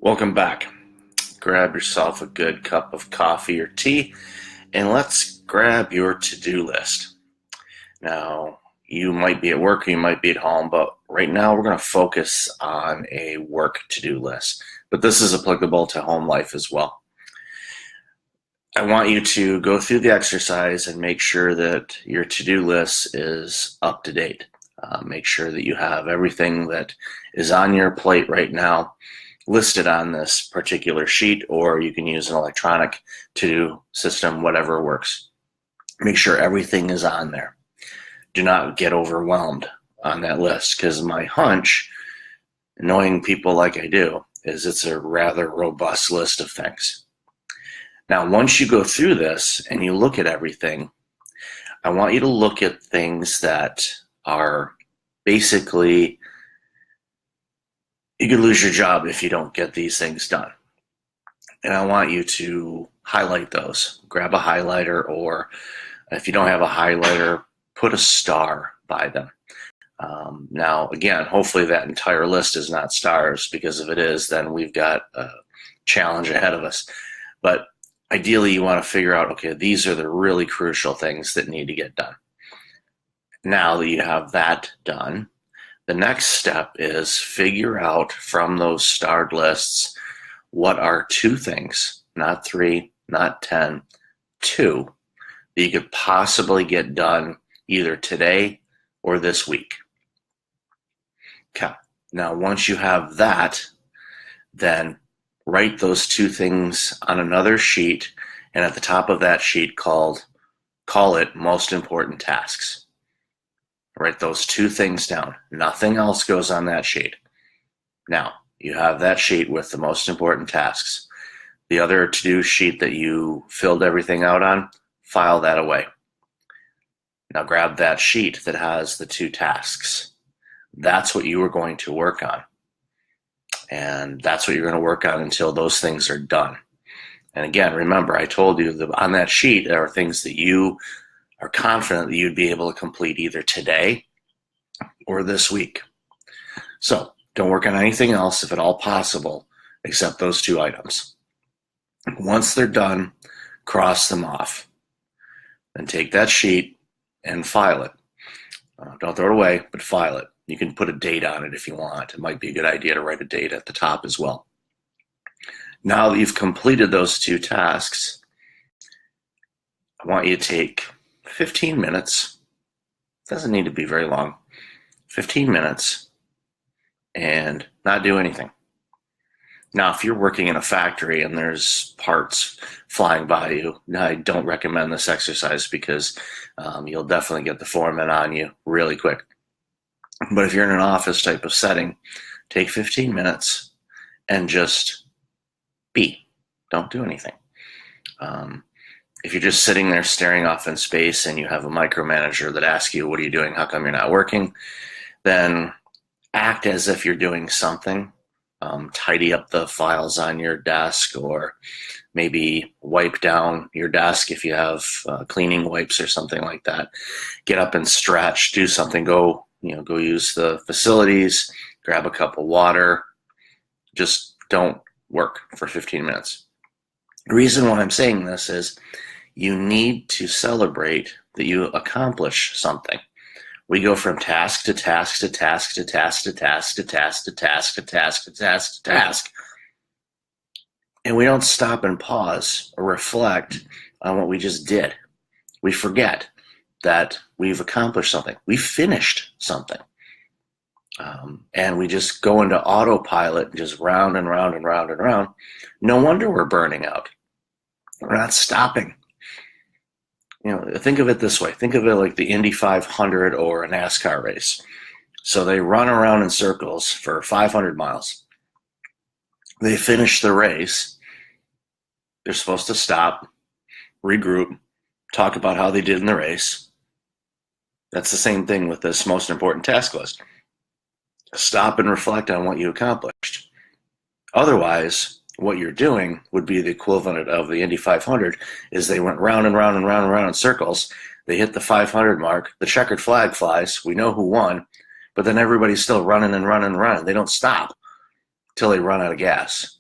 Welcome back. Grab yourself a good cup of coffee or tea and let's grab your to-do list. Now, you might be at work or you might be at home, but right now we're going to focus on a work to-do list. But this is applicable to home life as well. I want you to go through the exercise and make sure that your to-do list is up to date. Make sure that you have everything that is on your plate right now listed on this particular sheet, or you can use an electronic to-do system, whatever works. Make sure everything is on there. Do not get overwhelmed on that list, because my hunch, knowing people like I do, is it's a rather robust list of things. Now, once you go through this and you look at everything, I want you to look at things that are basically, you could lose your job if you don't get these things done. And I want you to highlight those. Grab a highlighter, or if you don't have a highlighter, put a star by them. Now, again, hopefully that entire list is not stars, because if it is, then we've got a challenge ahead of us. But ideally, you want to figure out, okay, these are the really crucial things that need to get done. Now that you have that done, the next step is figure out from those starred lists what are 2 things, not 3, not 10, 2, that you could possibly get done either today or this week. Okay. Now, once you have that, then write those 2 things on another sheet, and at the top of that sheet call it most important tasks. Write those 2 things down. Nothing else goes on that sheet. Now, you have that sheet with the most important tasks. The other to-do sheet that you filled everything out on, file that away. Now grab that sheet that has the 2 tasks. That's what you are going to work on. And that's what you're going to work on until those things are done. And again, remember, I told you that on that sheet there are things that you are confident that you'd be able to complete either today or this week. So don't work on anything else, if at all possible, except those 2 items. Once they're done, cross them off. Then take that sheet and file it. Don't throw it away, but file it. You can put a date on it if you want. It might be a good idea to write a date at the top as well. Now that you've completed those 2 tasks, I want you to take 15 minutes. It doesn't need to be very long. 15 minutes and not do anything. Now, if you're working in a factory and there's parts flying by you, I don't recommend this exercise, because you'll definitely get the foreman on you really quick. But if you're in an office type of setting, take 15 minutes and just be. Don't do anything. If you're just sitting there staring off in space and you have a micromanager that asks you, what are you doing? How come you're not working? Then act as if you're doing something. Tidy up the files on your desk, or maybe wipe down your desk if you have cleaning wipes or something like that. Get up and stretch, do something, go use the facilities, grab a cup of water. Just don't work for 15 minutes. The reason why I'm saying this is you need to celebrate that you accomplish something. We go from task to task to task to task to task to task to task to task to task to task, and we don't stop and pause or reflect on what we just did. We forget that we've accomplished something. We finished something. And we just go into autopilot and just round and round and round and round. No wonder we're burning out. We're not stopping. Think of it this way. Think of it like the Indy 500 or a NASCAR race. So they run around in circles for 500 miles. They finish the race. They're supposed to stop, regroup, talk about how they did in the race. That's the same thing with this most important task list. Stop and reflect on what you accomplished. Otherwise, what you're doing would be the equivalent of the Indy 500, is they went round and round and round and round in circles. They hit the 500 mark. The checkered flag flies. We know who won, but then everybody's still running and running and running. They don't stop till they run out of gas.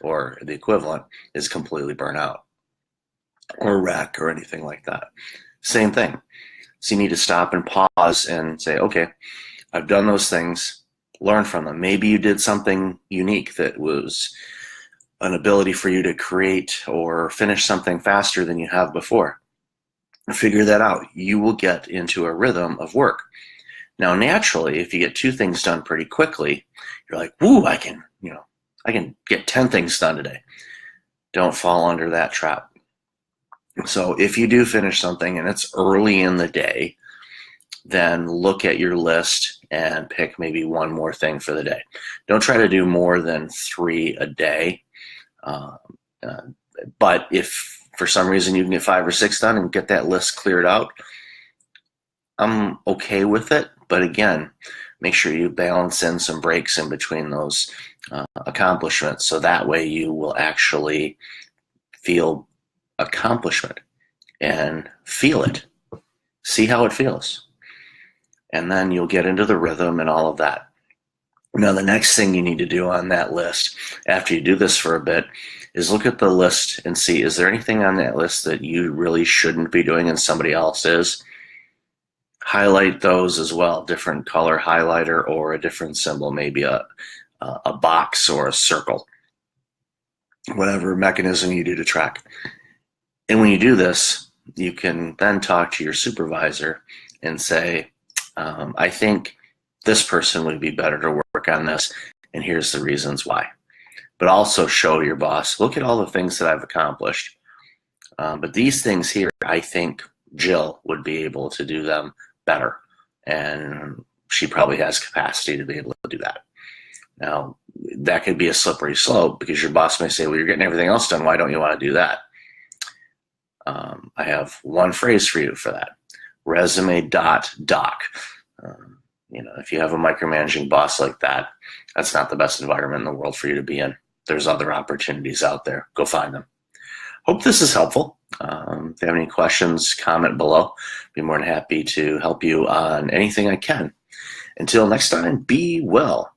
or the equivalent is completely burnt out, or wreck, or anything like that. Same thing. So you need to stop and pause and say, okay, I've done those things, learn from them. Maybe you did something unique that was an ability for you to create or finish something faster than you have before. Figure that out. You will get into a rhythm of work. Now, naturally, if you get 2 things done pretty quickly, you're like, woo, I can get 10 things done today. Don't fall under that trap. So if you do finish something and it's early in the day, then look at your list and pick maybe 1 more thing for the day. Don't try to do more than 3 a day. But if for some reason you can get 5 or 6 done and get that list cleared out, I'm okay with it. But again, make sure you balance in some breaks in between those accomplishments, so that way you will actually feel accomplishment and feel it. See how it feels. And then you'll get into the rhythm and all of that. Now, the next thing you need to do on that list, after you do this for a bit, is look at the list and see, is there anything on that list that you really shouldn't be doing and somebody else is? Highlight those as well, different color highlighter or a different symbol, maybe a box or a circle, whatever mechanism you do to track. And when you do this, you can then talk to your supervisor and say, I think this person would be better to work on this, and here's the reasons why. But also show your boss, look at all the things that I've accomplished. But these things here, I think Jill would be able to do them better. And she probably has capacity to be able to do that. Now, that could be a slippery slope because your boss may say, well, you're getting everything else done. Why don't you want to do that? I have 1 phrase for you for that. Resume.doc. If you have a micromanaging boss like that, that's not the best environment in the world for you to be in. There's other opportunities out there. Go find them. Hope this is helpful. If you have any questions, comment below. Be more than happy to help you on anything I can. Until next time, be well.